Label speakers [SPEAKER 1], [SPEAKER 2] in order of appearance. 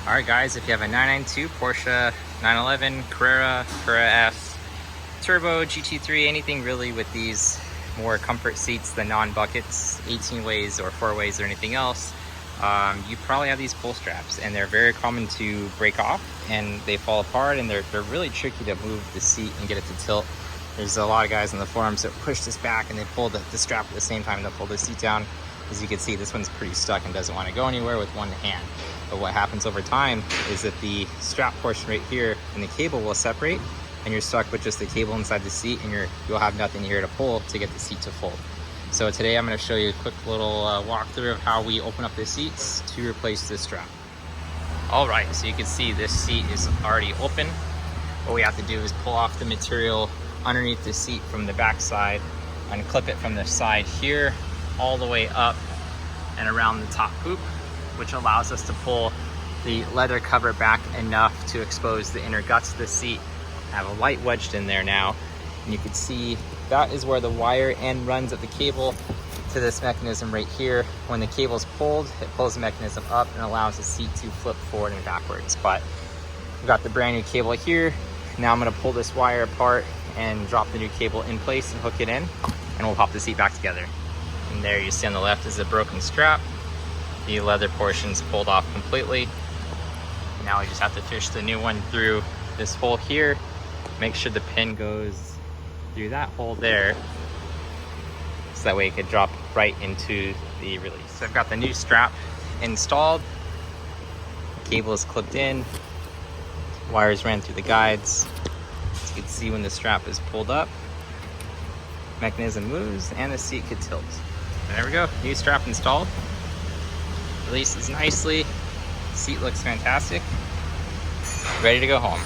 [SPEAKER 1] Alright guys, if you have a 992 Porsche 911, Carrera S, Turbo, GT3, anything really with these more comfort seats, the non-buckets, 18 ways or 4 ways or anything else, you probably have these pull straps, and they're very common to break off and they fall apart, and they're really tricky to move the seat and get it to tilt. There's a lot of guys in the forums that push this back and they pull the strap at the same time to pull the seat down. As you can see, this one's pretty stuck and doesn't want to go anywhere with one hand. But what happens over time is that the strap portion right here and the cable will separate, and you're stuck with just the cable inside the seat, and you'll have nothing here to pull to get the seat to fold. So today I'm going to show you a quick little walkthrough of how we open up the seats to replace this strap. Alright, so you can see this seat is already open. What we have to do is pull off the material underneath the seat from the back side, unclip it from the side here all the way up and around the top hoop, which allows us to pull the leather cover back enough to expose the inner guts of the seat. I have a light wedged in there now, and you can see that is where the wire end runs of the cable to this mechanism right here. When the cable is pulled, it pulls the mechanism up and allows the seat to flip forward and backwards. But we've got the brand new cable here. Now I'm going to pull this wire apart and drop the new cable in place and hook it in, and we'll pop the seat back together. And there you see on the left is a broken strap. The leather portion's pulled off completely. Now we just have to fish the new one through this hole here. Make sure the pin goes through that hole there, so that way it could drop right into the release. So I've got the new strap installed. The cable is clipped in. Wires ran through the guides. As you can see, when the strap is pulled up, mechanism moves and the seat could tilt. And there we go, new strap installed. Releases nicely, seat looks fantastic. Ready to go home.